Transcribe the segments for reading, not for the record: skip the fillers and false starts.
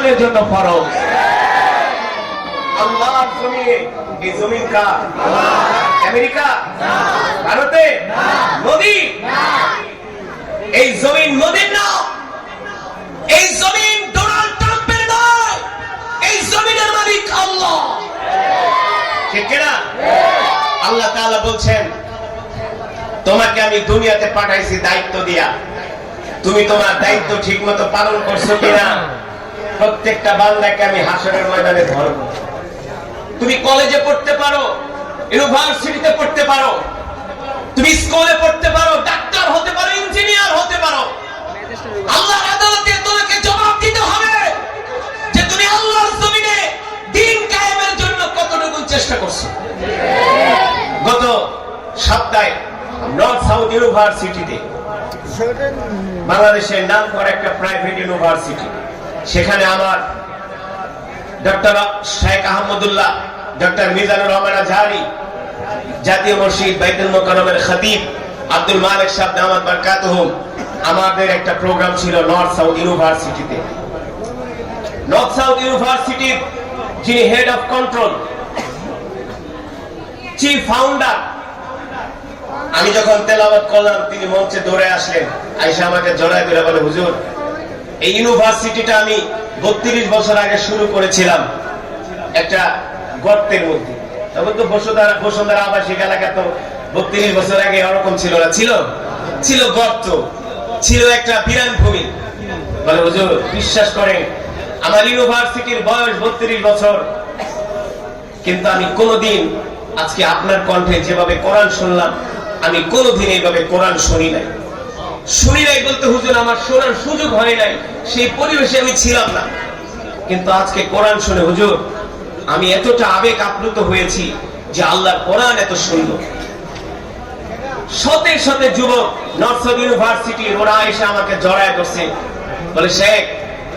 আমাদের জন্য ফরজ। আল্লাহর জমিনে, এই জমিন কার? আমেরিকা? ভারতে? মোদি? এই জমিন মোদির না, এই জমিন ডোনাল্ড ট্রাম্পের নয়, এই জমিনের মালিক আল্লাহ। ঠিক কিনা? আল্লাহ তাআলা বলছেন, তোমাকে আমি দুনিয়াতে পাঠাইছি দায়িত্ব দিয়া, তুমি তোমার দায়িত্ব ঠিক মতো পালন করছো কিনা প্রত্যেকটা বান্দাকে আমি হাসরের ময়দানে ধরব। তুমি কলেজে পড়তে পারো, ইউনিভার্সিটিতে পড়তে পারো, তুমি স্কুলে পড়তে পারো, ডাক্তার হতে পারো, ইঞ্জিনিয়ার হতে পারো, আল্লাহর আদালতে তোমাকে জবাব দিতে হবে যে তুমি আল্লাহর জমিনে দ্বীন কায়েমের জন্য কতটুকু চেষ্টা করছো। গত সপ্তাহে নর্থ সাউথ ইউনিভার্সিটিতে, বাংলাদেশের নাম করা একটা প্রাইভেট ইউনিভার্সিটি, সেখানে আমার ডক্টর শেখ আহমদুল্লাহ, ডক্টর মিজানুর রহমান আজহারি, জাতীয় মসজিদ বাইতুল মোকাররমের খতিব আব্দুল মালিক সাহেব দামাত বারকাতুহুম, আমাদের একটা প্রোগ্রাম ছিল নর্থ সাউথ ইউনিভার্সিটিতে। নর্থ সাউথ ইউনিভার্সিটির যিনি head of control, chief founder, আমি যখন তেলাওয়াত করলাম তিনি মঞ্চে দৌড়ে আসলেন, আয়েশা আমাকে জড়ায় ধরে বলে, হুজুর এই ইউনিভার্সিটিটা আমি 32 বছর আগে শুরু করেছিলাম একটা গর্তের মধ্যে। তখন তো বসুন্ধরা আবাসিক এলাকা তো 32 বছর আগে এরকম ছিল না, ছিল গর্ত, ছিল একটা বিরান ভূমি। বলে হুজুর বিশ্বাস করেন আমার ইউনিভার্সিটির বয়স 32 বছর, কিন্তু আমি কোনোদিন আজকে আপনার কণ্ঠে যেভাবে কোরআন শুনলাম আমি কোনোদিন এইভাবে কোরআন শুনি নাই বলতে হুজুর আমার শোনার সুযোগ হয় নাই, সেই পরিবেশে আমি ছিলাম না। কিন্তু আজকে কোরআন শুনে হুজুর আমি এতটা আবেগ আপ্লুত হয়েছি যে আল্লাহর কোরআন এত সুন্দর। শতে শতে যুবক নর্থ সাউথ ইউনিভার্সিটির ওরা এসে আমাকে জড়ায় ধরছে, বলে শেখ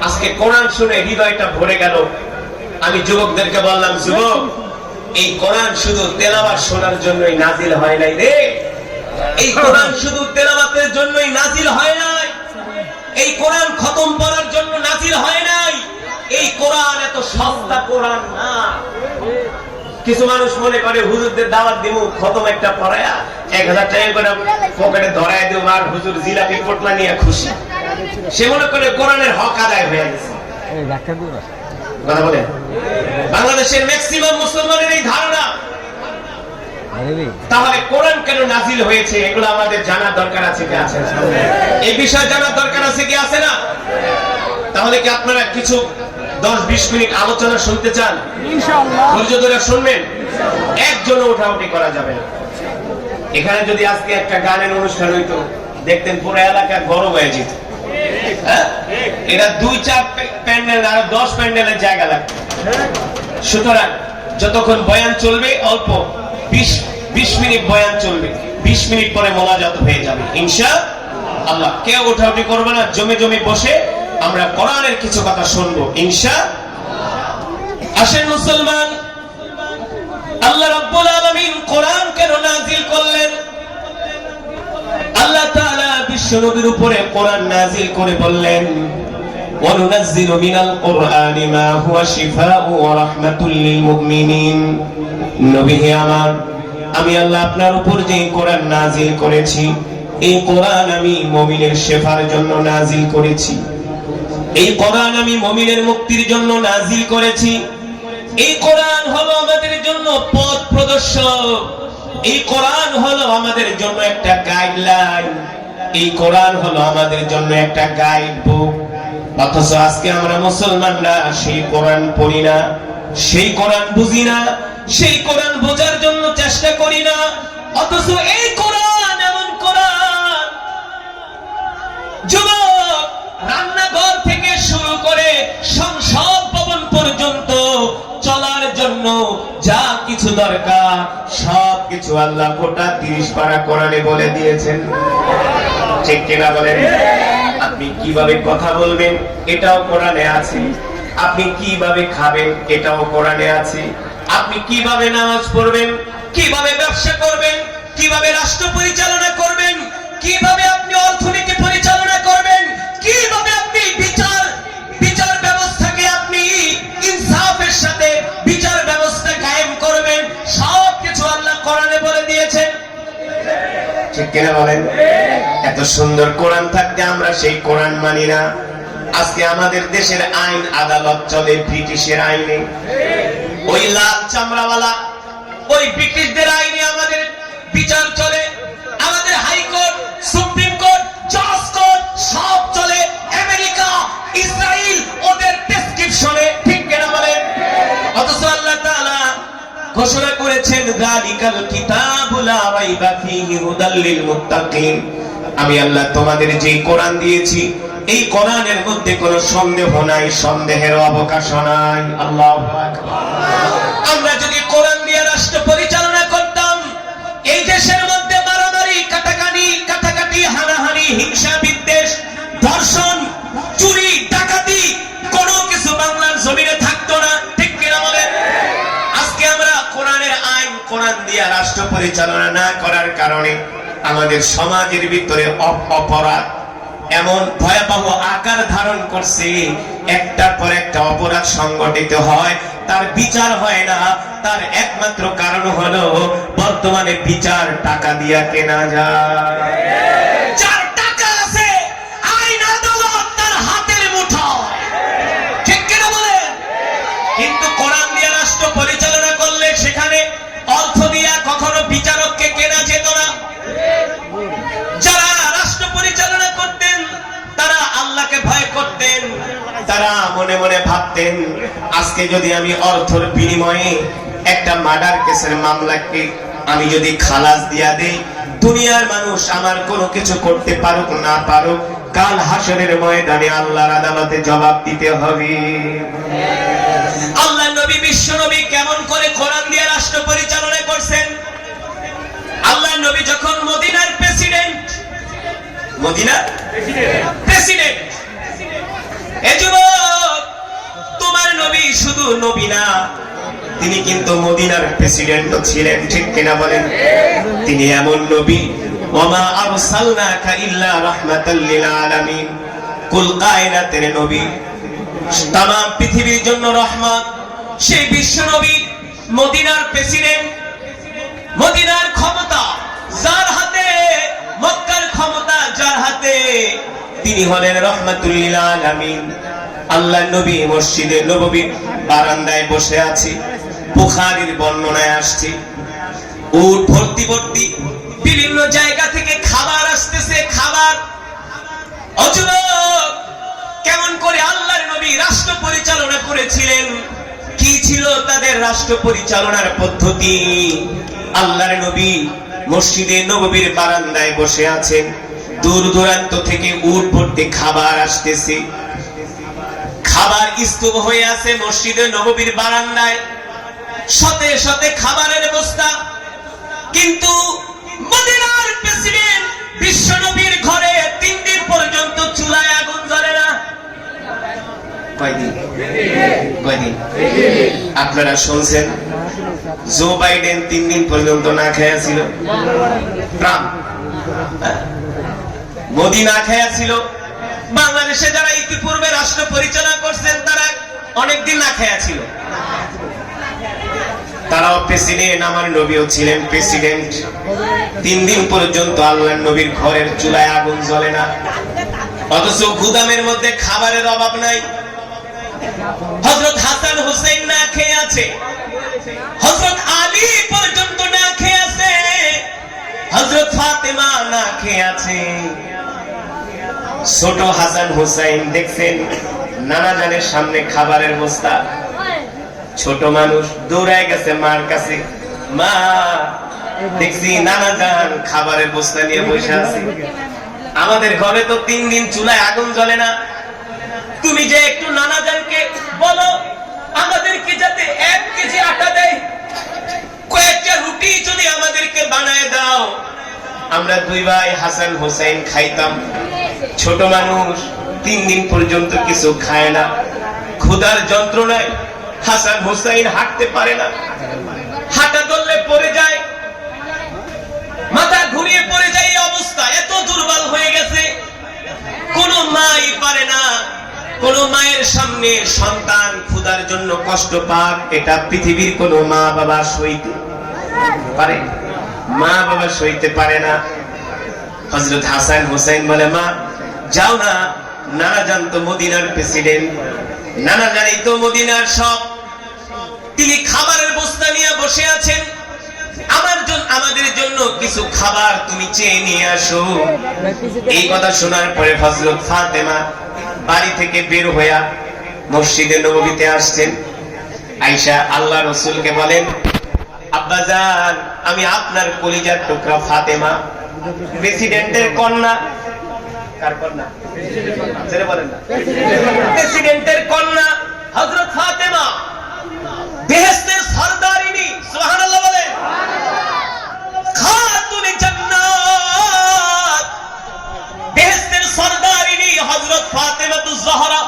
আজকে কোরআন শুনে হৃদয়টা ভরে গেল। আমি যুবকদেরকে বললাম, যুবক এই কোরআন শুধু তেলাওয়াত শোনার জন্যই নাজিল হয় নাই রে, এই কোরআন শুধু তেলাওয়াতের জন্যই নাজিল হয় নাই, এই কোরআন খতম করার জন্য নাজিল হয় নাই, এই কোরআন এত সস্তা কোরআন না। কিছু মানুষ মনে করে হুজুরদের দাওয়াত দিব, খতম একটা পড়ায়া 1000 টাকা করে পকেটে ধরায় দেব আর হুজুর জিলাপি পোটলা নিয়ে খুশি। সে মনে করে কোরআনের হক আদায় হয়ে গেছে। কথা বলে বাংলাদেশের ম্যাক্সিমাম মুসলমানের এই ধারণা। তাহলে কোরআন কেন নাজিল হয়েছে এগুলো আমাদের জানার দরকার আছে কি আছে না? এই বিষয় জানার দরকার আছে কি আছে না? তাহলে কি আপনারা কিছু 10-20 মিনিট আলোচনা শুনতে চান? ইনশাআল্লাহ ধৈর্য ধরে শুনবেন, একজনও ওঠাউঠি করা যাবে না। এখানে যদি আজকে একটা গানের অনুষ্ঠান হইতো দেখতেন পুরো এলাকা গরম হয়ে যেত। এরা 2-4 প্যান্ডেল আর 10 প্যান্ডেলের জায়গা লাগবে। সুতরাং যতক্ষণ বয়ান চলবে অল্প 20 মিনিট বয়ান চলবে, 20 মিনিট পরে মোনাজাত হয়ে যাবে ইনশাআল্লাহ। কেউ ওঠাউঠি করবে না, জমে জমে বসে আমরা কোরআনের কিছু কথা শুনবো ইনশাআল্লাহ। আসেন মুসলমান, আল্লাহ রাব্বুল আলামিন কোরআন কেন নাজিল করলেন? আল্লাহ তাআলা বিশ্বনবীর উপরে কোরআন নাজিল করে বললেন, ওয়ানুনাজ্জিলু মিনাল কুরআনি মা হুয়া শিফাউ ওয়া রাহমাতুল লিল মুমিনিন। নবী হে আমার, আমি আল্লাহ আপনার উপর যে কোরআন নাজিল করেছি, এই কোরআন আমি মুমিনের শিফার জন্য নাজিল করেছি, এই কোরআন আমি মুমিনের মুক্তির জন্য নাজিল করেছি। এই কোরআন হলো আমাদের জন্য পথ প্রদর্শক, এই কোরআন হলো আমাদের জন্য একটা গাইডলাইন, এই কোরআন হলো আমাদের জন্য একটা গাইড বুক। অথচ আজকে আমরা মুসলমানরা সেই কোরআন পড়ি না, সেই কোরআন বুঝি না, সেই কোরআন বোঝার জন্য চেষ্টা করি না। অথচ এই কোরআন এমন কোরআন, যুবক রান্নাঘর থেকে শুরু করে সংসদ ভবন পর্যন্ত চলার জন্য যা কিছু দরকার সবকিছু আল্লাহ গোটা 30 পারা কোরআনে বলে দিয়েছেন। ঠিক কিনা বলেন? আপনি কিভাবে কথা বলবেন এটাও কোরআনে আছে, আপনি কিভাবে খাবেন এটাও কোরআনে আছে, আপনি কিভাবে নামাজ পড়বেন, কিভাবে ব্যবসা করবেন, কিভাবে রাষ্ট্র পরিচালনা করবেন, কিভাবে আপনি অর্থনীতি পরিচালনা করবেন, কিভাবে আপনি বিচার ব্যবস্থাকে আপনি কিনা বলেন? এত সুন্দর কোরআন থাকতে আমরা সেই কোরআন মানি না। আজকে আমাদের দেশের আইন আদালত চলে ব্রিটিশের আইনে, ওই লাল চামড়াওয়ালা ওই ব্রিটিশদের আইনে আমাদের বিচার চলে। আমাদের হাইকোর্ট, সুপ্রিম কোর্ট, জজ কোর্ট সব চলে আমেরিকা, ইসরায়েল, ওদের প্রেসক্রিপশনে, ঠিক কিনা বলেন? অথচ আল্লাহ তাআলা ঘোষণা করেছেন যালিকাল কিতাবু লা রাইবা ফীহি হুদাল লিল মুত্তাকিন। আমি আল্লাহ তোমাদের যেই কোরআন দিয়েছি এই কোরআনের মধ্যে কোনো সন্দেহ নাই, সন্দেহের অবকাশ নাই। আল্লাহু আকবার। আমরা যদি কোরআন দিয়ে রাষ্ট্র পরিচালনা করতাম, এই দেশের মধ্যে মারামারি, কাটাকাটি, হানাহানি, হিংসা, বিদ্বেষ, ধর্ষণ, চুরি, ডাকাতি কোনো কিছু বাংলার জমিনে থাকতো না, ঠিক কিনা বলেন? আজকে আমরা কোরআনের আইন, কোরআন দিয়ে রাষ্ট্র পরিচালনা না করার কারণে আমাদের সমাজের ভিতরে অপরাধ এমন ভয়াবহ আকার ধারণ করছে, একটার পর একটা অপরাধ সংগঠিত হয়, তার বিচার হয় না। তার একমাত্র কারণ হলো বর্তমানে বিচার টাকা দিয়া কেনা যায়। যার টাকা আছে আইন আদালত তার হাতের মুঠোয়, ঠিক কিনা বলেন? কিন্তু কোরআন দিয়ে রাষ্ট্র পরিচালনা করলে সেখানে অর্থ দিয়া কখনো বিচারককে কেনা যেত না। যারা রাষ্ট্র পরিচালনা করতেন তারা আল্লাহকে ভয় করতেন, তারা মনে মনে ভাবতেন আজকে যদি আমি অর্থের বিনিময়ে একটা মার্ডার কেসের মামলাকে আমি যদি খালাস দিয়া দেই, দুনিয়ার মানুষ আমার কোনো কিছু করতে পারুক না পারুক, কাল হাসরের ময়দানে আল্লাহর আদালতে জবাব দিতে হবে। আল্লাহর নবী, বিশ্ব নবী কেমন করে কোরআন দিয়ে রাষ্ট্র পরিচালনা করছেন? আল্লাহর নবী যখন মদিনার প্রেসিডেন্ট, এই যুবক, তোমার নবী শুধু নবী না, তিনি কিন্তু মদিনার প্রেসিডেন্টও ছিলেন, ঠিক কিনা বলেন? তিনি এমন নবী, ওয়ামা আরসালনাকা ইল্লা রাহমাতাল লিল আলামিন, কুল কায়নাতের নবী, तमाम পৃথিবীর জন্য রহমত। সেই বিশ্ব নবী মদিনার প্রেসিডেন্ট, মদিনার ক্ষমতা যার হাতে, মক্কার ক্ষমতা যার হাতে, তিনি হলেন রহমাতুল লিল আলামিন। আল্লাহর নবী মসজিদে নববীর বারান্দায় বসে আছে, বুখারীর বর্ণনায় আসছে, উট ভর্তি ভর্তি বিভিন্ন জায়গা থেকে খাবার আসতেছে, খাবার। অযুবক, কেমন করে আল্লাহর নবী রাষ্ট্র পরিচালনা করেছিলেন? কি ছিল তাদের রাষ্ট্র পরিচালনার পদ্ধতি? আল্লাহর নবী মসজিদে নববীর বারান্দায় বসে আছেন, দূর দূরান্ত থেকে উট ভর্তি খাবার আসতেছে, খাবার স্তূপ হয়ে আছে মসজিদে নববীর বারান্দায়, শতে শতে খাবারের বস্তা। কিন্তু মদিনার প্রেসিডেন্ট বিশ্ব নবীর ঘরে 3 দিন পর্যন্ত চুলায় আগুন জ্বলে না। কয়দিন? আপনারা শুনছেন জো বাইডেন 3 দিন পর্যন্ত না খেয়া ছিল, ট্রাম্প মোদি না খেয়া ছিল। বাংলাদেশে যারা ইতিপূর্বে রাষ্ট্র পরিচালনা করছেন তারা অনেকদিন না খেয়া ছিল, তারাও প্রেসিডেন্ট। আমার নবীও ছিলেন প্রেসিডেন্ট। 3 দিন পর্যন্ত আল্লাহর নবীর ঘরের চুলায় আগুন জ্বলে না, অথচ গুদামের মধ্যে খাবারের অভাব নাই। হযরত হাসান হুসাইন না খেয়ে আছে, হযরত আলী পর্যন্ত না খেয়ে আছে, হযরত ফাতেমা না খেয়ে আছে। ছোট হাসান হুসাইন দেখছেন নানা জানের সামনে খাবারের বস্তা, ছোট মানুষ দৌড়ায় গেছে মার কাছে, মা দেখছি নানা জান খাবারের বস্তা নিয়ে বসে আছে, আমাদের ঘরে তো 3 দিন চুলায় আগুন জ্বলে না, তুমি যে একটু নানা জানকে বলো আমাদেরকে যাতে 1 কেজি আটা দেয়, কয়েকটা রুটি যদি আমাদেরকে বানায় দাও, আমরা 2 ভাই হাসান হুসাইন খাইতাম। ছোট মানুষ 3 দিন পর্যন্ত কিছু খায় না, ক্ষুধার যন্ত্রণায় হাসান হুসাইন হাঁটতে পারে না, হাঁটা ধরলে পড়ে যায়, মাথা ঘুরিয়ে পড়ে যায়। এই অবস্থা, এত দুর্বল হয়ে গেছে, কোন মাই পারে না, কোন মায়ের সামনে সন্তান ক্ষুধার জন্য কষ্ট পাক, এটা পৃথিবীর কোন মা বাবা সইতে পারে? মা বাবা সইতে পারে না। হযরত হাসান হোসেন বলে, মা যাও না, নানা জান তো মদিনার প্রেসিডেন্ট, নানা জানি তো মদিনার সব, তিনি খাবারের বস্তা নিয়ে বসে আছেন, আমাদের জন্য কিছু খাবার তুমি চেয়ে নিয়ে আসো। এই কথা শোনার পরে হযরত ফাতেমা বাড়ি থেকে বের হইয়া মসজিদে নববীতে আসছেন। আয়েশা আল্লাহ রাসূলকে বলেন, আব্বাজান, আমি আপনার কলিজার টুকরা ফাতেমা, প্রেসিডেন্টের কন্যা। কার কন্যা? ছেড়ে বলেন না। প্রেসিডেন্টের কন্যা হযরত ফাতেমা, বেহেশতের সরদারিনী, সুবহানাল্লাহ বলেন, খাতুনে জান্নাত, বেহেশতের সরদারিনী হযরত ফাতেমাতুজ জাহরা।